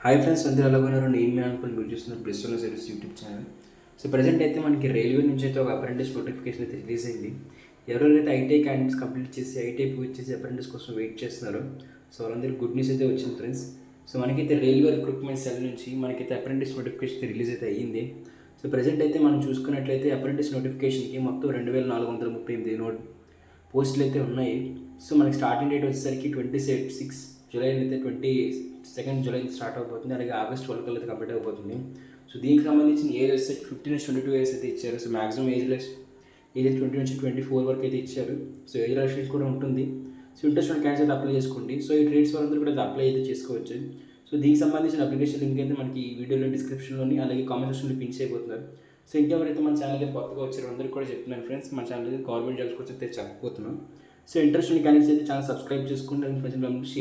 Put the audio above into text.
Hi friends, అందరూ ఎలా ఉన్నారు? నేను మీ అనుకుని మీరు చూస్తున్నారు Bristol service YouTube channel. So present అయితే మనకి రైల్వే నుంచి అయితే ఒక అప్రెంటిస్ నోటిఫికేషన్ అయితే రిలీజ్ అయింది. ఎవరైతే ఐటీఐ క్యాండిడేట్స్ కంప్లీట్ చేసి ఐటీఐ పూర్తి చేసి అప్రెంటిస్ కోసం వెయిట్ చేస్తున్నారో సో వాళ్ళందరికీ గుడ్ న్యూస్ అయితే వచ్చింది ఫ్రెండ్స్. సో మనకైతే రైల్వే రిక్రూట్మెంట్ సెల్ నుంచి మనకైతే అప్రెంటిస్ నోటిఫికేషన్ రిలీజ్ అయితే అయ్యింది. సో ప్రజెంట్ అయితే మనం చూసుకున్నట్లయితే అప్రెంటిస్ నోటిఫికేషన్కి మొత్తం 2438 పోస్టులు అయితే ఉన్నాయి. సో మనకి స్టార్టింగ్ డేట్ వచ్చేసరికి 26 జూలై అయితే 22 జూలై స్టార్ట్ అయిపోతుంది. అలాగే ఆగస్ట్ 12 అయితే కంప్లీట్ అయిపోతుంది. సో దీనికి సంబంధించిన ఏజ్ వచ్చేసరికి 15-22 ఇయర్స్ అయితే ఇచ్చారు. సో మాక్సిమం ఏజ్ 20 నుంచి 24 వరకు అయితే ఇచ్చారు. సో ఏజ్ రిస్ట్రిక్షన్ కూడా ఉంటుంది. సో ఇంట్రెస్ట్ ఉన్న క్యాండిడేట్స్ అయితే అప్లై చేసుకోండి. సో ఈ ట్రేడ్స్ వాళ్ళందరూ కూడా అప్లై అయితే చేసుకోవచ్చు. సో దీనికి సంబంధించిన అప్లికేషన్ లింక్ అయితే మనకి ఈ వీడియోలో డిస్క్రిప్షన్లోని అలాగే కామెంట్ సెక్షన్లో పిన్ చేయబోతున్నారు. సో ఇంకెవరైతే మన ఛానల్కి కొత్తగా వచ్చారో అందరికీ కూడా చెప్తున్నాను ఫ్రెండ్స్, మన ఛానల్ గవర్నమెంట్ జాబ్స్ కోసం అయితే చెప్పబోతున్నాం. సో ఇంట్రెస్ట్ ఉన్న క్యాండిడేట్స్ అయితే ఛానల్ సబ్స్క్రైబ్ చేసుకుంటే ఫ్రెండ్స్ షేర్